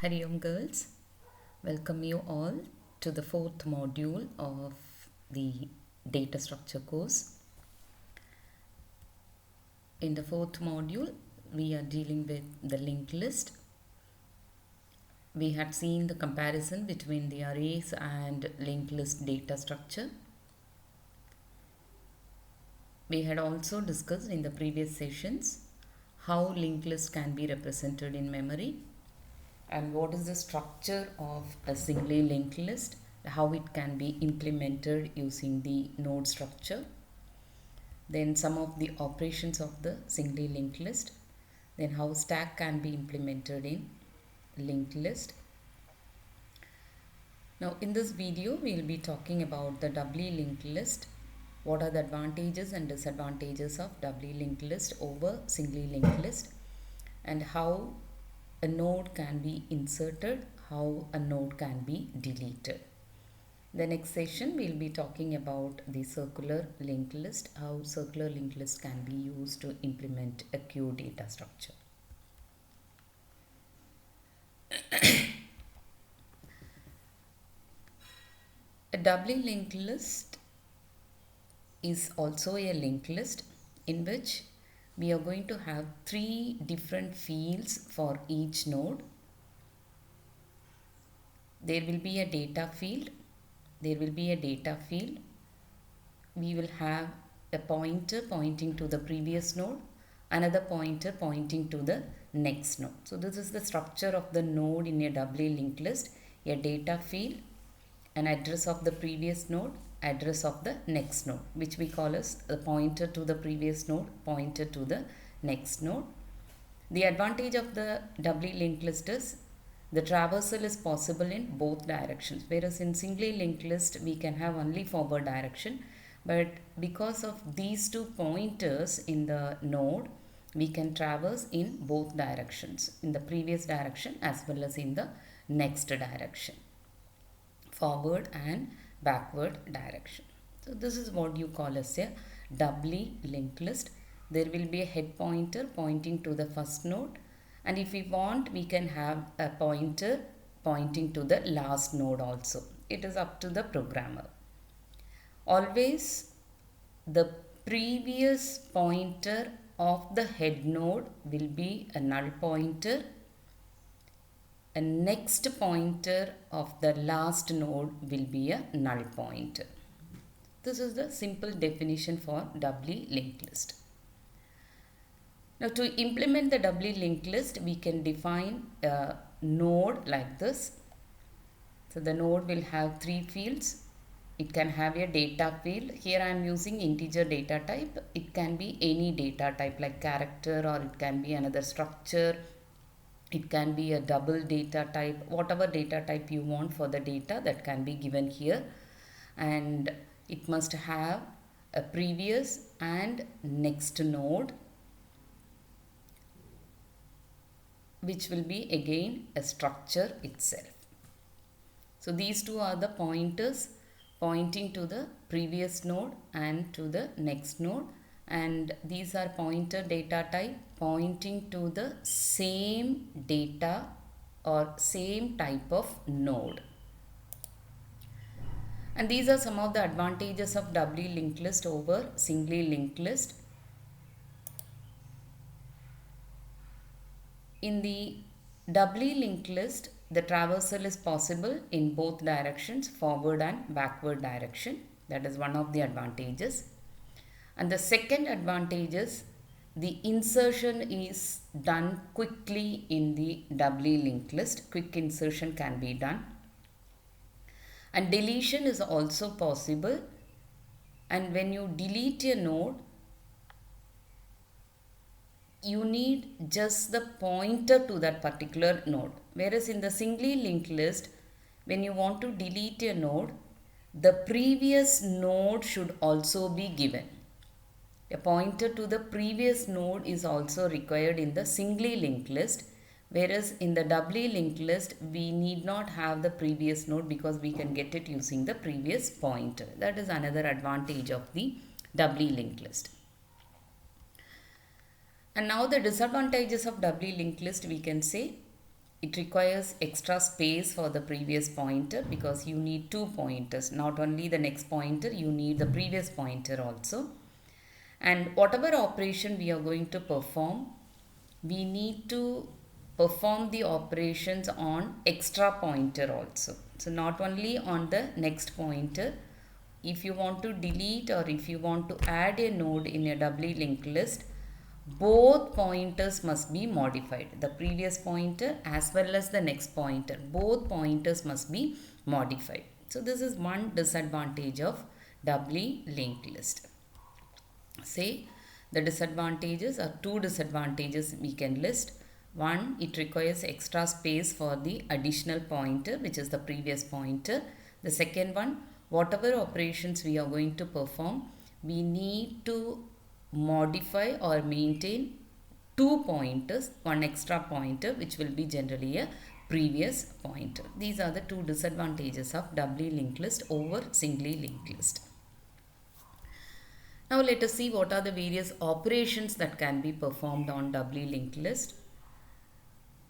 Hari Om girls, welcome you all to the fourth module of the data structure course. In the fourth module, we are dealing with the linked list. We had seen the comparison between the arrays and linked list data structure. We had also discussed in the previous sessions how linked list can be represented in memory and what is the structure of a singly linked list, how it can be implemented using the node structure, then some of the operations of the singly linked list, then how stack can be implemented in linked list. Now in this video we will be talking about the doubly linked list. What are the advantages and disadvantages of doubly linked list over singly linked list, and how a node can be inserted, how a node can be deleted. The next session we will be talking about the circular linked list, how circular linked list can be used to implement a queue data structure. A doubly linked list is also a linked list in which we are going to have three different fields for each node. There will be a data field. We will have a pointer pointing to the previous node, another pointer pointing to the next node. So this is the structure of the node in a doubly linked list: a data field, an address of the previous node, address of the next node, which we call as the pointer to the previous node, pointer to the next node. The advantage of the doubly linked list is the traversal is possible in both directions, whereas in singly linked list we can have only forward direction, but because of these two pointers in the node we can traverse in both directions, in the previous direction as well as in the next direction, forward and backward direction. So this is what you call as a doubly linked list. There will be a head pointer pointing to the first node, and if we want we can have a pointer pointing to the last node also. It is up to the programmer. Always the previous pointer of the head node will be a null pointer. A next pointer of the last node will be a null pointer. This is the simple definition for doubly linked list. Now to implement the doubly linked list we can define a node like this. So the node will have three fields. It can have a data field. Here I am using integer data type. It can be any data type like character, or it can be another structure. It can be a double data type, whatever data type you want for the data that can be given here. And it must have a previous and next node, which will be again a structure itself. So these two are the pointers pointing to the previous node and to the next node, and these are pointer data type pointing to the same data or same type of node. And these are some of the advantages of doubly linked list over singly linked list. In the doubly linked list, the traversal is possible in both directions, forward and backward direction. That is one of the advantages. And the second advantage is the insertion is done quickly in the doubly linked list. Quick insertion can be done. And deletion is also possible. And when you delete a node, you need just the pointer to that particular node. Whereas in the singly linked list, when you want to delete a node, the previous node should also be given. A pointer to the previous node is also required in the singly linked list, whereas in the doubly linked list we need not have the previous node because we can get it using the previous pointer. That is another advantage of the doubly linked list. And now the disadvantages of doubly linked list we can say it requires extra space for the previous pointer because you need two pointers. Not only the next pointer, you need the previous pointer also. And whatever operation we are going to perform, we need to perform the operations on extra pointer also. So not only on the next pointer. If you want to delete or if you want to add a node in a doubly linked list, both pointers must be modified. The previous pointer as well as the next pointer, both pointers must be modified. So this is one disadvantage of doubly linked list. Say the disadvantages or two disadvantages we can list. One, it requires extra space for the additional pointer, which is the previous pointer. The second one, whatever operations we are going to perform, we need to modify or maintain two pointers, one extra pointer which will be generally a previous pointer. These are the two disadvantages of doubly linked list over singly linked list. Now let us see what are the various operations that can be performed on doubly linked list.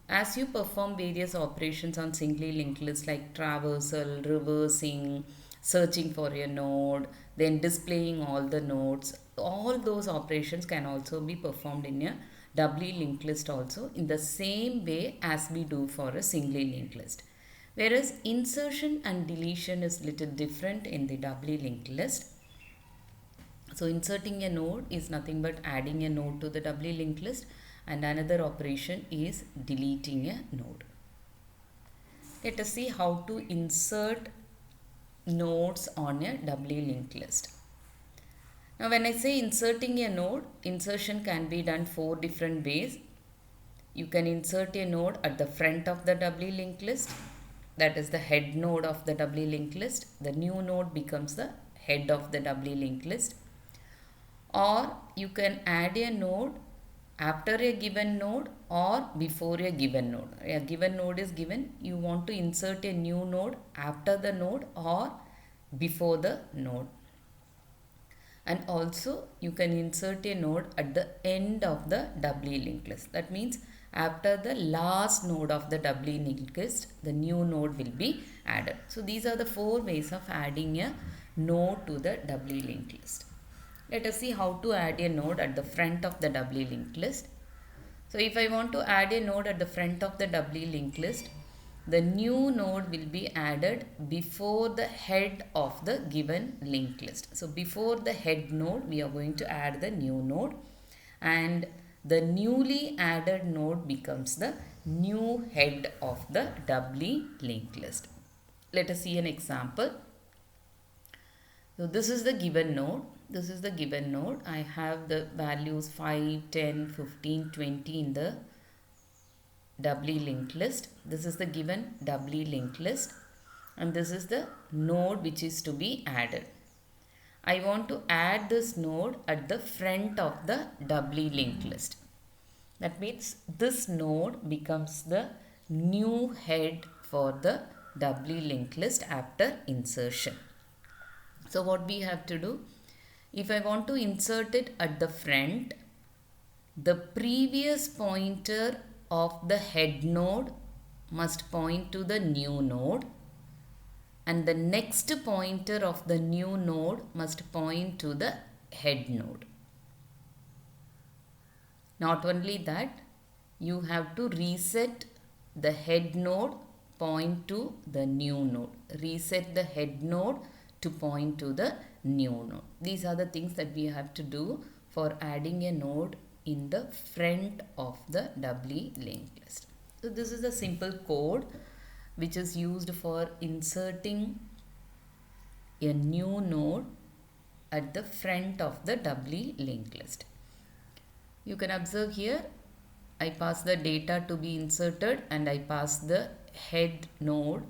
As you perform various operations on singly linked list like traversal, reversing, searching for a node, then displaying all the nodes, all those operations can also be performed in a doubly linked list also in the same way as we do for a singly linked list. Whereas insertion and deletion is little different in the doubly linked list. So inserting a node is nothing but adding a node to the doubly linked list, and another operation is deleting a node. Let us see how to insert nodes on a doubly linked list. Now when I say inserting a node, insertion can be done four different ways. You can insert a node at the front of the doubly linked list, that is the head node of the doubly linked list. The new node becomes the head of the doubly linked list. Or you can add a node after a given node or before a given node. A given node is given, you want to insert a new node after the node or before the node. And also you can insert a node at the end of the doubly linked list. That means after the last node of the doubly linked list, the new node will be added. So these are the four ways of adding a node to the doubly linked list. Let us see how to add a node at the front of the doubly linked list. So if I want to add a node at the front of the doubly linked list, the new node will be added before the head of the given linked list. So before the head node, we are going to add the new node, and the newly added node becomes the new head of the doubly linked list. Let us see an example. So this is the given node. This is the given node. I have the values 5, 10, 15, 20 in the doubly linked list. This is the given doubly linked list, and this is the node which is to be added. I want to add this node at the front of the doubly linked list. That means this node becomes the new head for the doubly linked list after insertion. So what we have to do, if I want to insert it at the front, the previous pointer of the head node must point to the new node, and the next pointer of the new node must point to the head node. Not only that, you have to reset the head node point to the new node. Reset the head node to point to the new node. These are the things that we have to do for adding a node in the front of the doubly linked list. So this is a simple code which is used for inserting a new node at the front of the doubly linked list. You can observe here, I pass the data to be inserted and I pass the head node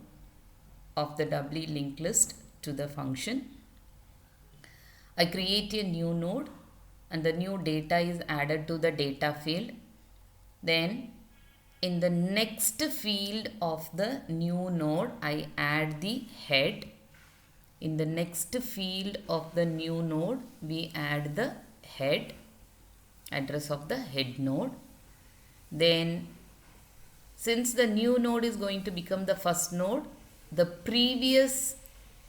of the doubly linked list to the function. I create a new node and the new data is added to the data field. Then in the next field of the new node, I add the head. In the next field of the new node, we add the head, address of the head node. Then since the new node is going to become the first node, the previous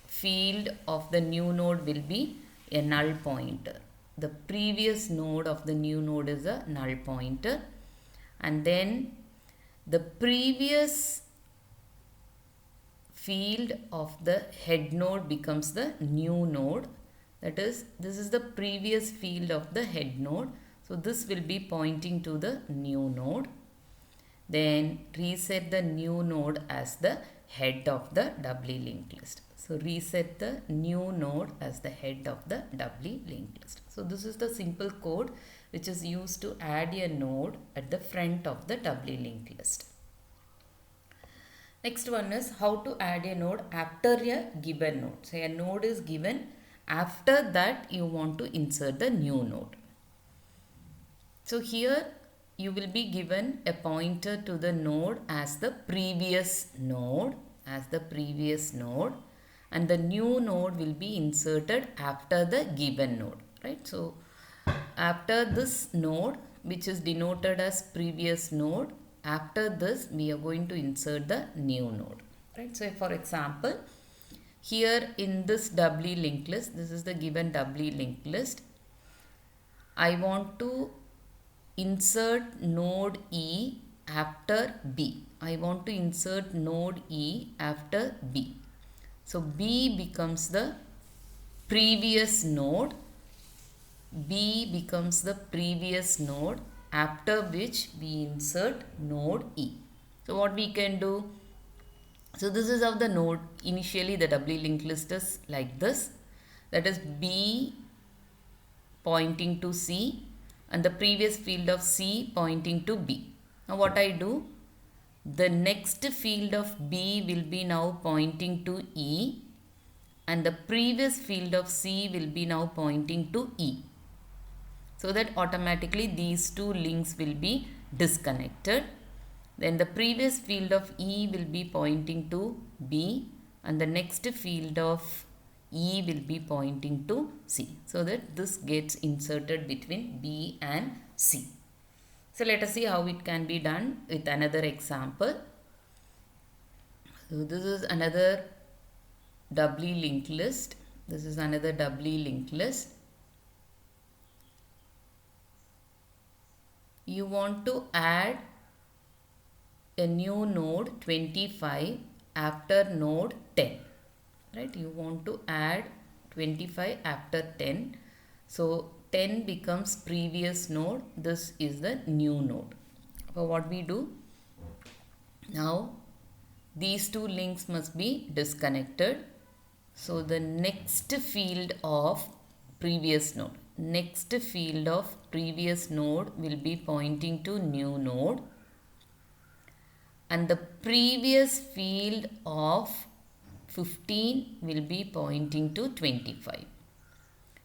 field of the new node will be a null pointer. The previous node of the new node is a null pointer, and then the previous field of the head node becomes the new node. That is, this is the previous field of the head node. So this will be pointing to the new node. Then reset the new node as the head of the doubly linked list. So reset the new node as the head of the doubly linked list. So this is the simple code which is used to add a node at the front of the doubly linked list. Next one is how to add a node after a given node. So a node is given, after that you want to insert the new node. So here you will be given a pointer to the node as the previous node, and the new node will be inserted after the given node, right? So after this node, which is denoted as previous node, after this we are going to insert the new node, right? So for example, here in this doubly linked list, this is the given doubly linked list, I want to insert node E after B. I want to insert node E after B. So B becomes the previous node. B becomes the previous node, after which we insert node E. So what we can do? So this is how the node, initially the doubly linked list is like this. That is B pointing to C and the previous field of C pointing to B. Now what I do? The next field of B will be now pointing to E and the previous field of C will be now pointing to E. So that automatically these two links will be disconnected. Then the previous field of E will be pointing to B and the next field of E will be pointing to C. So that this gets inserted between B and C. So let us see how it can be done with another example. So this is another doubly linked list. This is another doubly linked list. You want to add a new node 25 after node 10, right? You want to add 25 after 10. So 10 becomes previous node. This is the new node. So what we do? Now these two links must be disconnected. So the next field of previous node. Next field of previous node will be pointing to new node. And the previous field of 15 will be pointing to 25.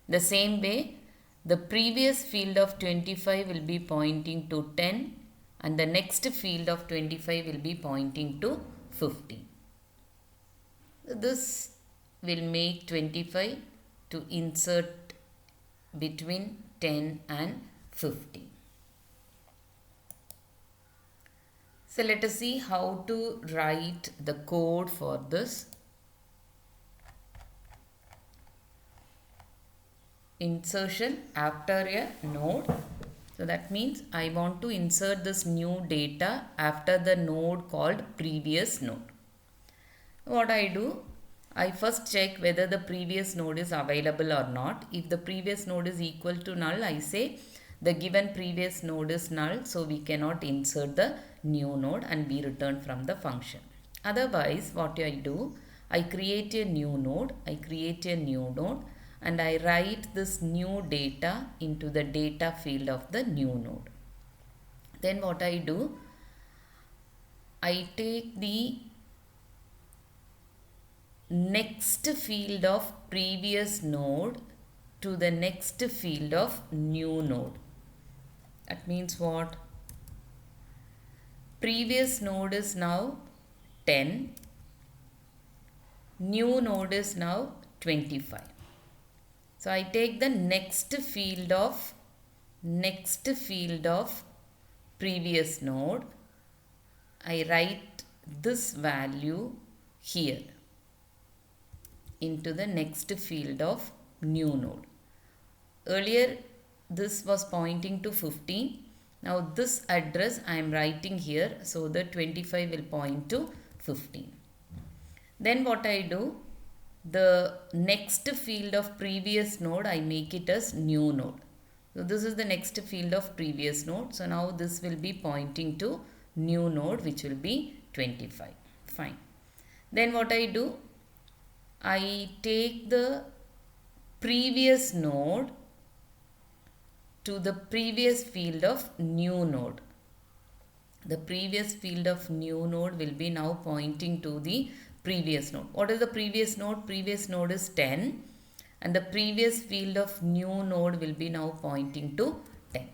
The same way, the previous field of 25 will be pointing to 10 and the next field of 25 will be pointing to 15. This will make 25 to insert between 10 and 15. So let us see how to write the code for this. Insertion after a node. So that means I want to insert this new data after the node called previous node. What I do? I first check whether the previous node is available or not. If the previous node is equal to null, I say the given previous node is null, so we cannot insert the new node and be returned from the function. Otherwise, what I do? I create a new node. And I write this new data into the data field of the new node. Then what I do? I take the next field of previous node to the next field of new node. That means what? Previous node is now 10. New node is now 25. So I take the next field of previous node I write this value here into the next field of new node. Earlier this was pointing to 15. Now this address I am writing here, so the 25 will point to 15. Then what I do, the next field of previous node I make it as new node. So this is the next field of previous node. So now this will be pointing to new node, which will be 25. Fine. Then what I do, I take the previous node to the previous field of new node. The previous field of new node will be now pointing to the previous node. What is the previous node? Previous node is 10. And the previous field of new node will be now pointing to 10.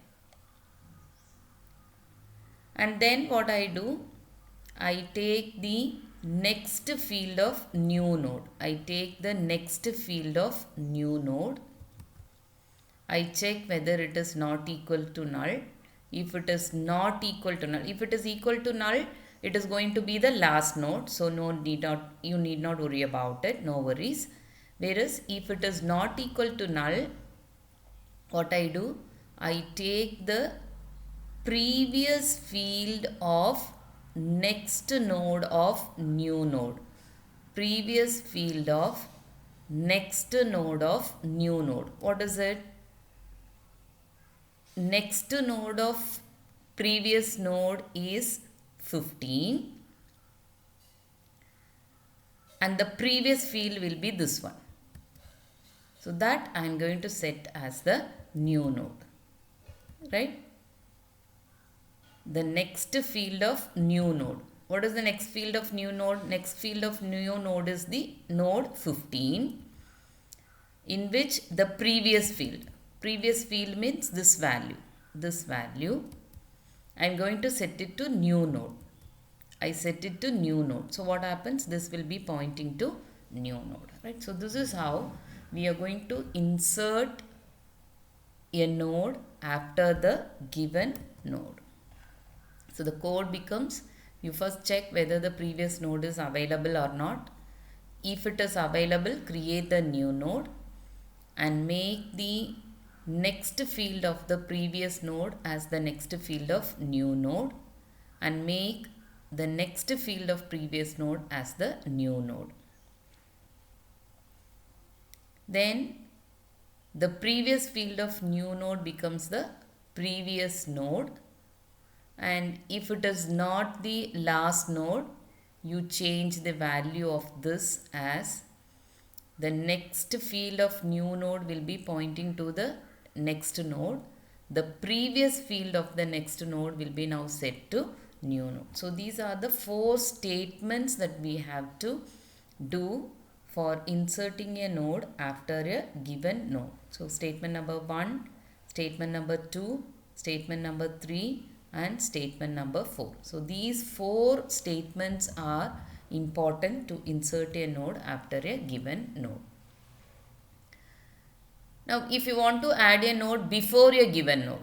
And then what I do, I take the next field of new node. I take the next field of new node. I check whether it is not equal to null. If it is not equal to null, if it is equal to null, it is going to be the last node. So you need not worry about it. No worries. Whereas if it is not equal to null, what I do, I take the previous field of next node of new node. Previous field of next node of new node. What is it? Next node of previous node is 15. And the previous field will be this one. So that I am going to set as the new node, right? The next field of new node. What is the next field of new node? Next field of new node is the node 15, in which the previous field means this value, I am going to set it to new node. I set it to new node. So what happens? This will be pointing to new node, right? So this is how we are going to insert a node after the given node. So the code becomes, you first check whether the previous node is available or not. If it is available, create the new node and make the next field of the previous node as the next field of new node, and make the next field of previous node as the new node. Then the previous field of new node becomes the previous node, and if it is not the last node, you change the value of this as the next field of new node will be pointing to the next node. The previous field of the next node will be now set to new node. So these are the 4 statements that we have to do for inserting a node after a given node. So statement number 1, statement number 2, statement number 3 and statement number 4. So these 4 statements are important to insert a node after a given node. Now if you want to add a node before a given node,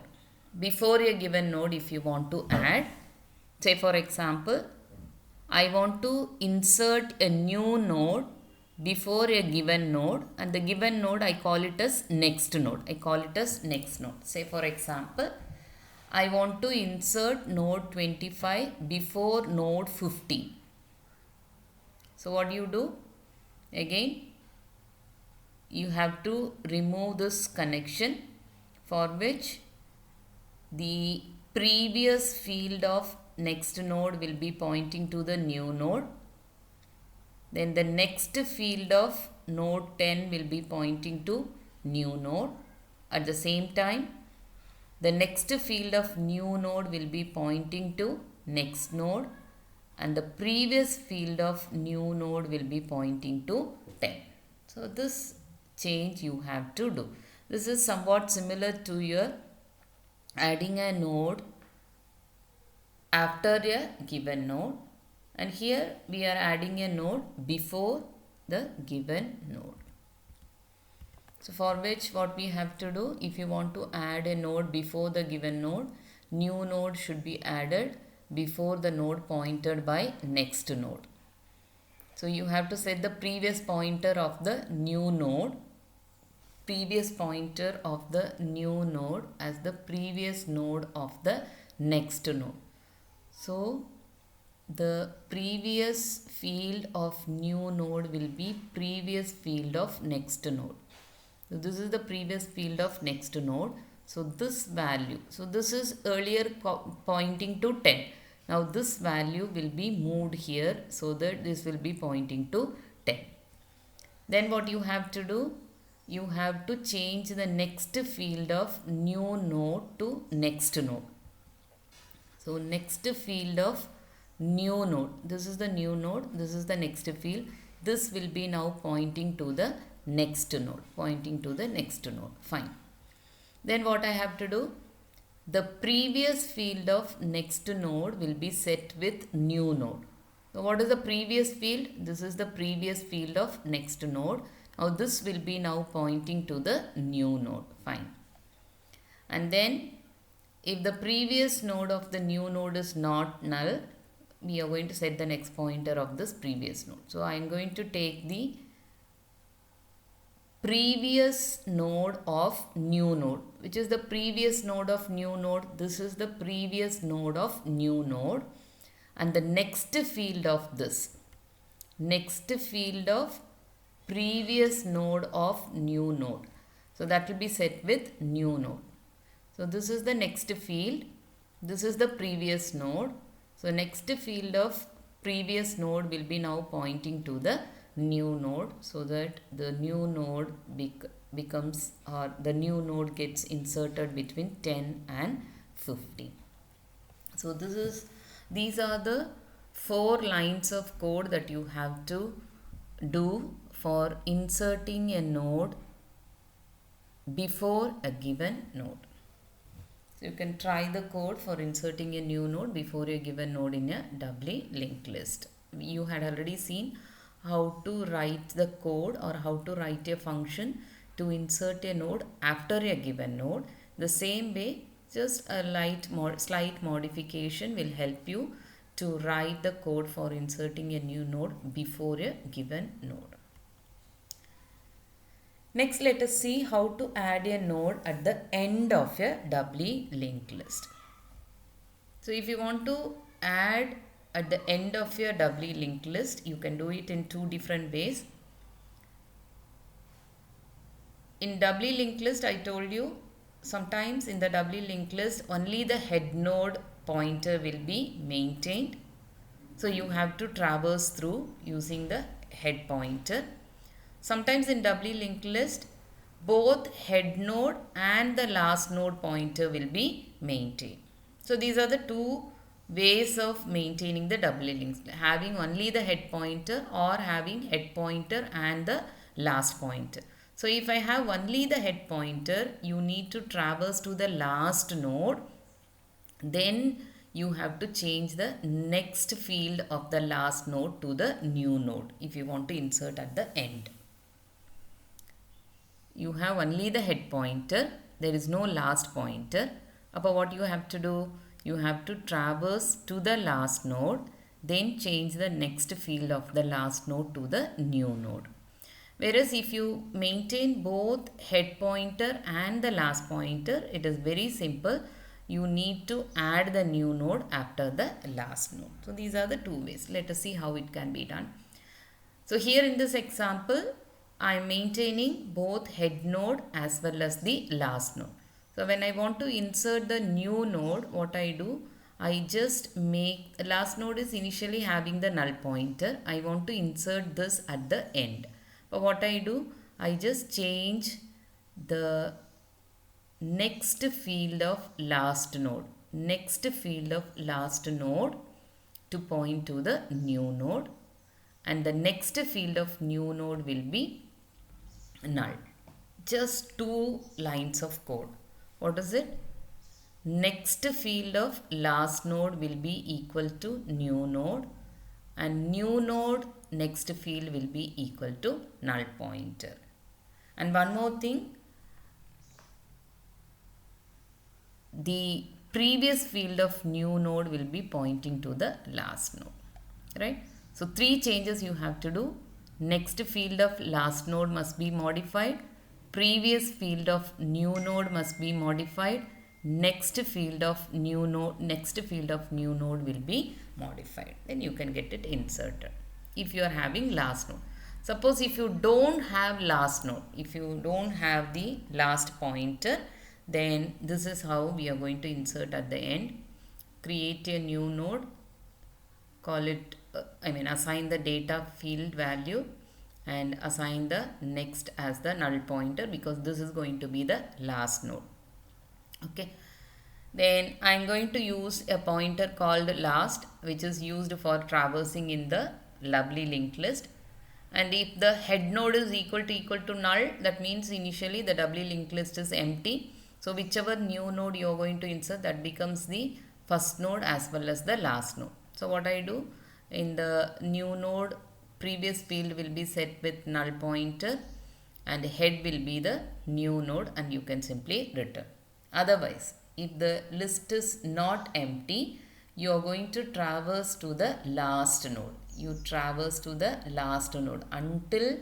if you want to add, say for example, I want to insert a new node before a given node, and the given node I call it as next node. Say for example, I want to insert node 25 before node 50. So what do you do? Again, you have to remove this connection, for which the previous field of next node will be pointing to the new node. Then the next field of node 10 will be pointing to new node. At the same time, the next field of new node will be pointing to next node, and the previous field of new node will be pointing to 10. So this change you have to do. This is somewhat similar to your adding a node after a given node, and here we are adding a node before the given node. So for which what we have to do, if you want to add a node before the given node, new node should be added before the node pointed by next node. So you have to set the previous pointer of the new node, previous pointer of the new node as the previous node of the next node. So the previous field of new node will be previous field of next node. So this is the previous field of next node. So this value, so this is earlier pointing to 10. Now this value will be moved here so that this will be pointing to 10. Then what you have to do? You have to change the next field of new node to next node. So next field of new node. This is the new node. This is the next field. This will be now pointing to the next node. Pointing to the next node. Fine. Then what I have to do? The previous field of next node will be set with new node. So what is the previous field? This is the previous field of next node. Now this will be now pointing to the new node. Fine. And then if the previous node of the new node is not null, we are going to set the next pointer of this previous node. So I am going to take the previous node of new node. Which is the previous node of new node? This is the previous node of new node. And the next field of this. Next field of previous node of new node. So that will be set with new node. So this is the next field. This is the previous node. So next field of previous node will be now pointing to the new node, so that the new node becomes, or the new node gets inserted between 10 and 15. So these are the 4 lines of code that you have to do for inserting a node before a given node. So you can try the code for inserting a new node before a given node in a doubly linked list. You had already seen how to write the code, or how to write a function to insert a node after a given node. The same way, just a slight modification will help you to write the code for inserting a new node before a given node. Next, let us see how to add a node at the end of a doubly linked list. So if you want to add at the end of your doubly linked list, you can do it in 2 different ways. In doubly linked list, I told you, sometimes in the doubly linked list, only the head node pointer will be maintained. So you have to traverse through using the head pointer. Sometimes in doubly linked list, both head node and the last node pointer will be maintained. So these are the 2 ways of maintaining the doubly linked list. Having only the head pointer, or having head pointer and the last pointer. So if I have only the head pointer, you need to traverse to the last node. Then you have to change the next field of the last node to the new node if you want to insert at the end. You have only the head pointer. There is no last pointer. But what you have to do? You have to traverse to the last node. Then change the next field of the last node to the new node. Whereas if you maintain both head pointer and the last pointer, it is very simple. You need to add the new node after the last node. So these are the 2 ways. Let us see how it can be done. So here in this example, I am maintaining both head node as well as the last node. So when I want to insert the new node, what I do? I just make, the last node is initially having the null pointer. I want to insert this at the end. But what I do? I just change the next field of last node. Next field of last node to point to the new node. And the next field of new node will be null. Just 2 lines of code. What is it? Next field of last node will be equal to new node, and new node next field will be equal to null pointer. And one more thing, the previous field of new node will be pointing to the last node, right? So 3 changes you have to do. Next field of last node must be modified. Previous field of new node must be modified. Next field of new node will be modified. Then you can get it inserted. If you are having last node. Suppose if you don't have last node, if you don't have the last pointer, then this is how we are going to insert at the end. Create a new node, call it, assign the data field value and assign the next as the null pointer, because this is going to be the last node. Okay. Then I am going to use a pointer called last, which is used for traversing in the Doubly linked list. And if the head node is equal to null, that means initially the Doubly linked list is empty. So whichever new node you are going to insert, that becomes the first node as well as the last node. So what I do, in the new node, previous field will be set with null pointer and head will be the new node, and you can simply return. Otherwise, if the list is not empty, you are going to traverse to the last node. You traverse to the last node until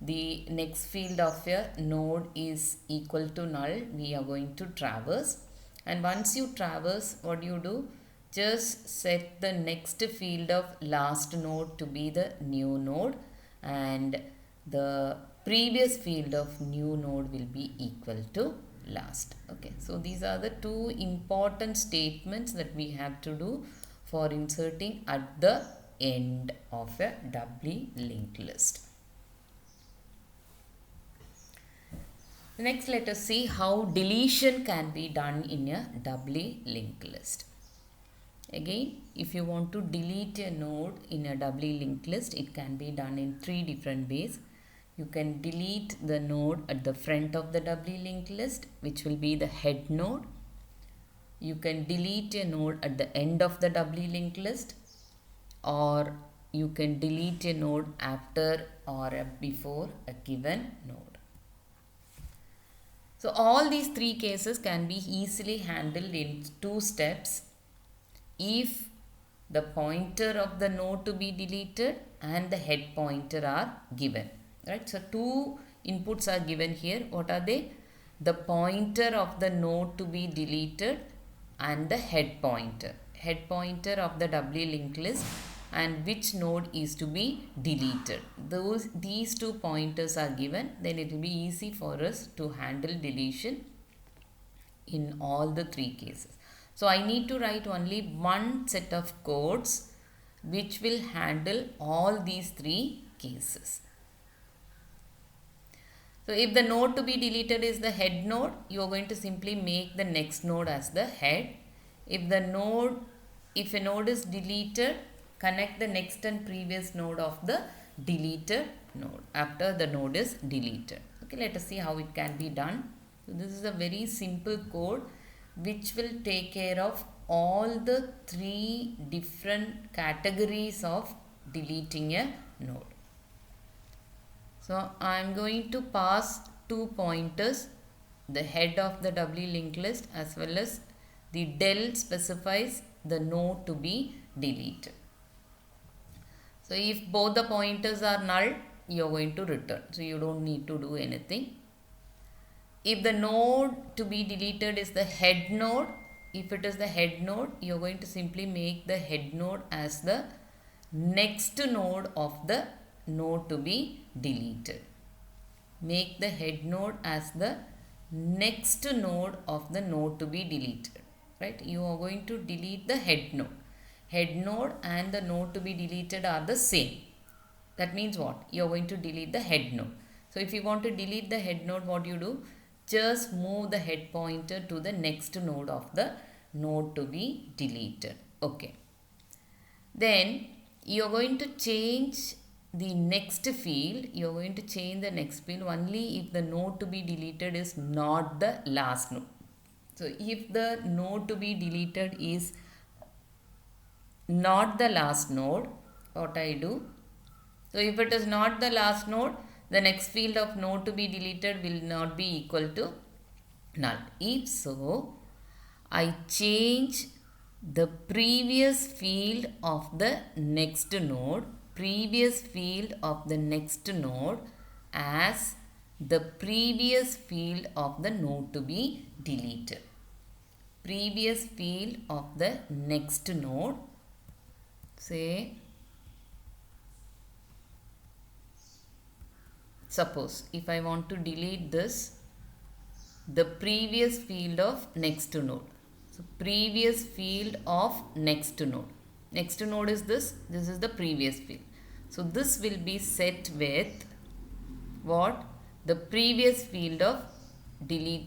the next field of your node is equal to null. We are going to traverse, and once you traverse, what you do, just set the next field of last node to be the new node, and the previous field of new node will be equal to last. Okay, so these are the 2 important statements that we have to do for inserting at the end of a doubly linked list. Next, let us see how deletion can be done in a doubly linked list. Again, if you want to delete a node in a doubly linked list, it can be done in 3 different ways. You can delete the node at the front of the doubly linked list, which will be the head node. You can delete a node at the end of the doubly linked list, or you can delete a node after or before a given node. So all these 3 cases can be easily handled in 2 steps if the pointer of the node to be deleted and the head pointer are given. Right, so 2 inputs are given here. What are they? The pointer of the node to be deleted and the head pointer of the doubly linked list, and which node is to be deleted. These 2 pointers are given, then it will be easy for us to handle deletion in all the 3 cases. So I need to write only one set of codes which will handle all these 3 cases. So if the node to be deleted is the head node, you are going to simply make the next node as the head. If a node is deleted, connect the next and previous node of the deleted node after the node is deleted. Okay, let us see how it can be done. So this is a very simple code which will take care of all the 3 different categories of deleting a node. So I am going to pass 2 pointers, the head of the doubly linked list as well as the del specifies the node to be deleted. So if both the pointers are null, you are going to return. So you don't need to do anything. If the node to be deleted is the head node, if it is the head node, you are going to simply make the head node as the next node of the node to be deleted. Make the head node as the next node of the node to be deleted. Right? You are going to delete the head node. Head node and the node to be deleted are the same. That means what? You are going to delete the head node. So if you want to delete the head node, what you do? Just move the head pointer to the next node of the node to be deleted. Okay. Then you are going to change the next field. You are going to change the next field only if the node to be deleted is not the last node. So if the node to be deleted is not the last node, what I do? So if it is not the last node, the next field of node to be deleted will not be equal to null. If so, I change the previous field of the next node, as the previous field of the node to be deleted. Previous field of the next node, say, suppose if I want to delete this, the previous field of next node. So previous field of next node. Next node is this is the previous field. So this will be set with what? The previous field of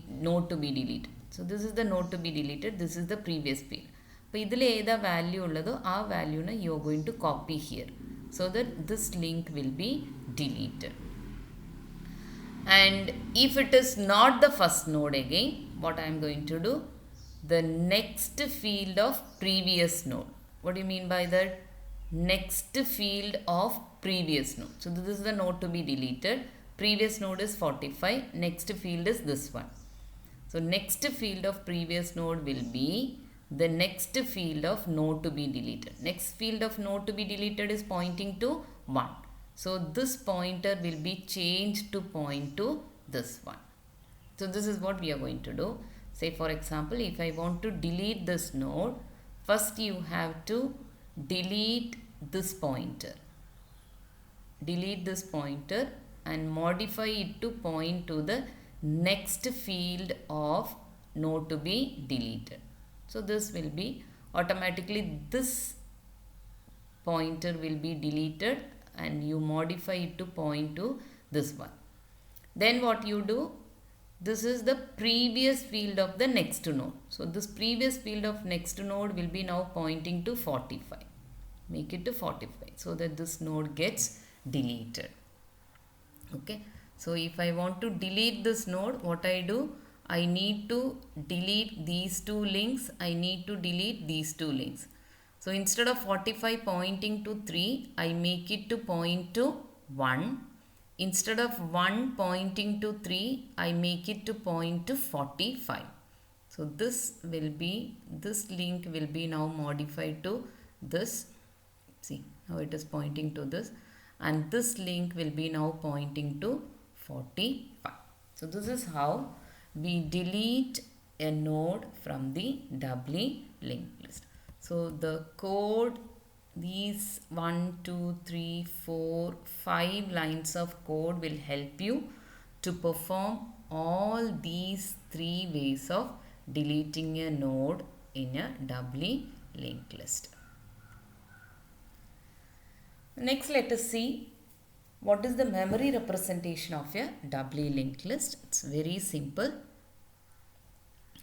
node to be deleted. So this is the node to be deleted, this is the previous field. So idile eda value ullado aa value na you are going to copy here, so that this link will be deleted. And if it is not the first node, again what I am going to do, the next field of previous node. What do you mean by that? Next field of previous node. So this is the node to be deleted. Previous node is 45. Next field is this one. So next field of previous node will be the next field of node to be deleted. Next field of node to be deleted is pointing to 1. So this pointer will be changed to point to this one. So this is what we are going to do. Say for example, if I want to delete this node, first you have to delete this pointer. Delete this pointer and modify it to point to the next field of node to be deleted. So this will be automatically, this pointer will be deleted and you modify it to point to this one. Then what you do, this is the previous field of the next node. So this previous field of next node will be now pointing to 45. Make it to 45 so that this node gets deleted. Okay. So if I want to delete this node, what I do, I need to delete these two links. I need to delete these two links. So instead of 45 pointing to 3, I make it to point to 1. Instead of 1 pointing to 3, I make it to point to 45. So this link will be now modified to this. See, now it is pointing to this. And this link will be now pointing to 45. So this is how we delete a node from the doubly linked list. So the code, these 1, 2, 3, 4, 5 lines of code will help you to perform all these 3 ways of deleting a node in a doubly linked list. Next, let us see what is the memory representation of a doubly linked list. It's very simple.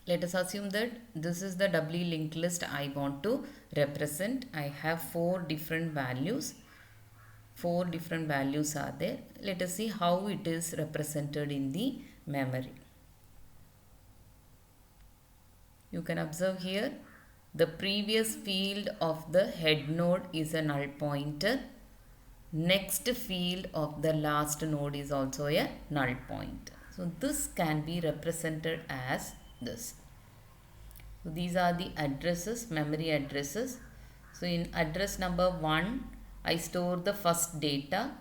Let us assume that this is the doubly linked list I want to represent. I have 4 different values. 4 different values are there. Let us see how it is represented in the memory. You can observe here the previous field of the head node is a null pointer. Next field of the last node is also a null pointer. So this can be represented as this. So these are the addresses, memory addresses. So in address number 1, I store the first data,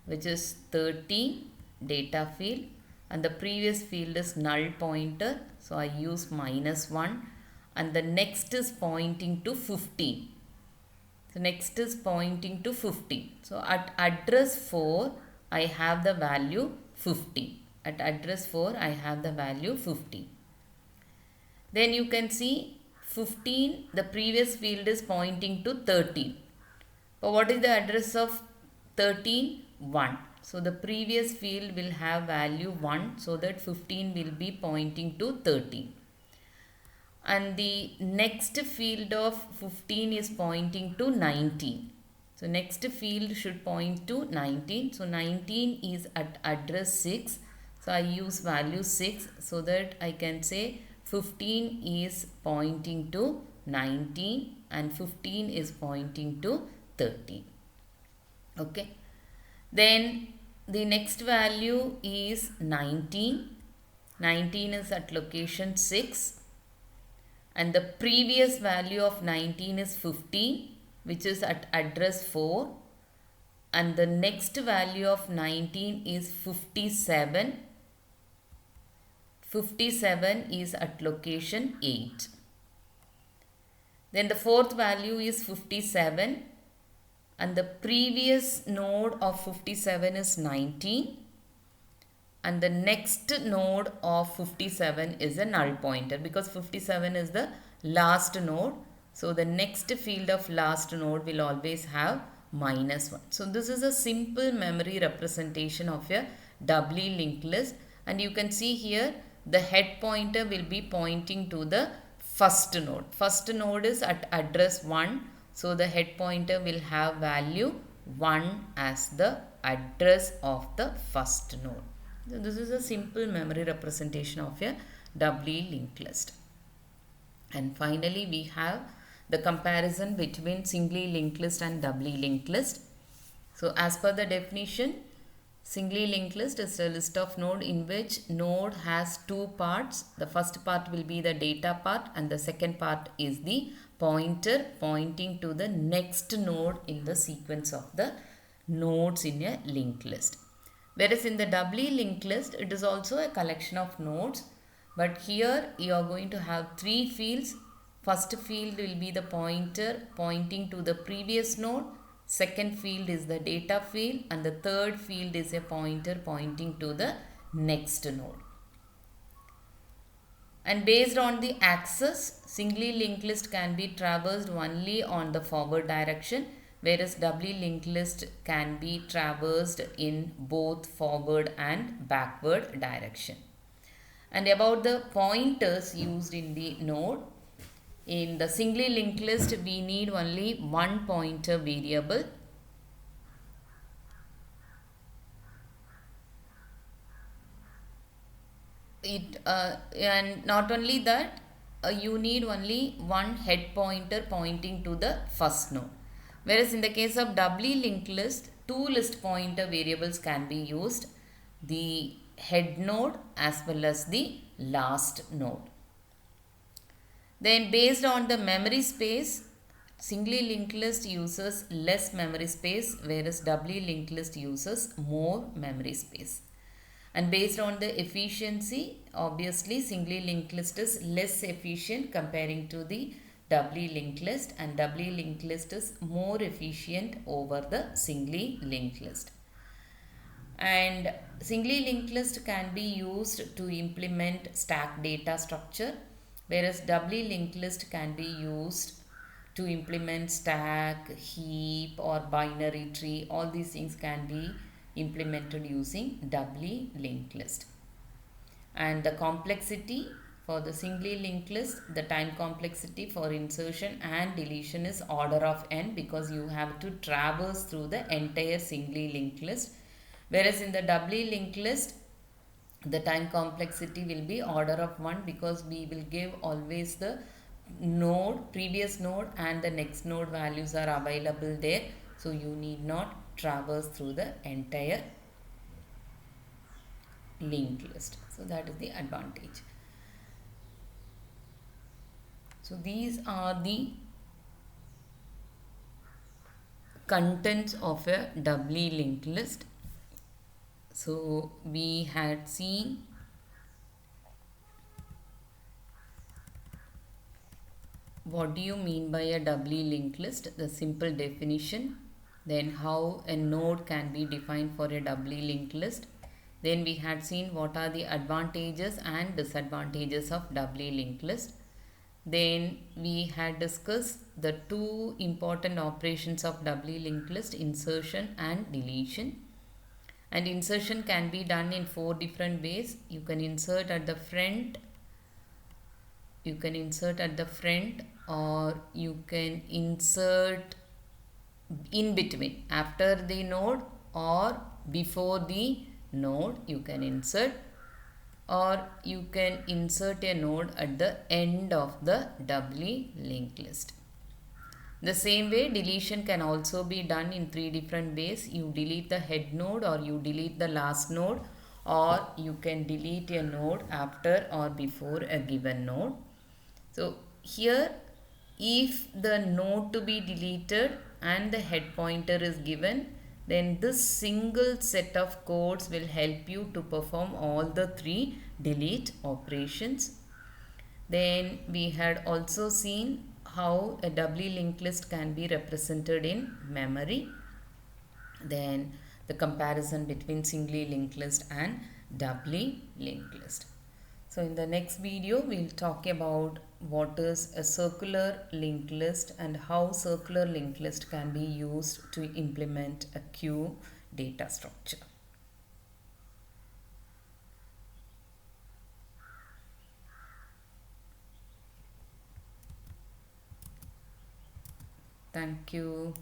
which is 13 data field, and the previous field is null pointer. So I use -1, and the next is pointing to 15. So next is pointing to 15. So at address 4, I have the value 15. At address 4, I have the value 15. Then you can see 15, the previous field is pointing to 13. But what is the address of 13? 1. So the previous field will have value 1, so that 15 will be pointing to 13. And the next field of 15 is pointing to 19. So next field should point to 19. So 19 is at address 6. So I use value 6 so that I can say 15 is pointing to 19 and 15 is pointing to 13. Okay. Then the next value is 19. 19 is at location 6. and the previous value of 19 is 15, which is at address 4, and the next value of 19 is 57. 57 is at location 8. Then the fourth value is 57, and the previous node of 57 is 19, and the next node of 57 is a null pointer because 57 is the last node. So the next field of last node will always have -1. So this is a simple memory representation of a doubly linked list, and you can see here the head pointer will be pointing to the first node. First node is at address 1. So the head pointer will have value 1 as the address of the first node. So this is a simple memory representation of a doubly linked list. And finally we have the comparison between singly linked list and doubly linked list. So as per the definition, singly linked list is a list of node in which node has two parts. The first part will be the data part and the second part is the pointer pointing to the next node in the sequence of the nodes in a linked list. Whereas in the doubly linked list, it is also a collection of nodes, but here you are going to have three fields. First field will be the pointer pointing to the previous node. Second field is the data field, and the third field is a pointer pointing to the next node. And based on the axis, singly linked list can be traversed only on the forward direction, whereas doubly linked list can be traversed in both forward and backward direction. And about the pointers used in the node, in the singly linked list, we need only one pointer variable. And not only that, you need only one head pointer pointing to the first node. Whereas in the case of doubly linked list, two list pointer variables can be used, the head node as well as the last node. Then based on the memory space, singly linked list uses less memory space, whereas doubly linked list uses more memory space. And based on the efficiency, obviously singly linked list is less efficient comparing to the doubly linked list, and doubly linked list is more efficient over the singly linked list. And singly linked list can be used to implement stack data structure, whereas doubly linked list can be used to implement stack, heap or binary tree. All these things can be implemented using doubly linked list. And the complexity for the singly linked list, the time complexity for insertion and deletion is order of n because you have to traverse through the entire singly linked list. Whereas in the doubly linked list, the time complexity will be order of 1 because we will give always the node, previous node and the next node values are available there. So you need not traverse through the entire linked list. So that is the advantage. So these are the contents of a doubly linked list. So we had seen what do you mean by a doubly linked list, the simple definition, then how a node can be defined for a doubly linked list. Then we had seen what are the advantages and disadvantages of doubly linked list. Then we had discussed the two important operations of doubly linked list, insertion and deletion. And insertion can be done in 4 different ways. You can insert at the front, or you can insert in between, after the node or before the node you can insert, or you can insert a node at the end of the doubly linked list. The same way, deletion can also be done in 3 different ways. You delete the head node, or you delete the last node, or you can delete a node after or before a given node. So here, if the node to be deleted and the head pointer is given, then this single set of codes will help you to perform all the three delete operations. Then we had also seen how a doubly linked list can be represented in memory. Then the comparison between singly linked list and doubly linked list. So in the next video, we'll talk about what is a circular linked list and how circular linked list can be used to implement a queue data structure. Thank you.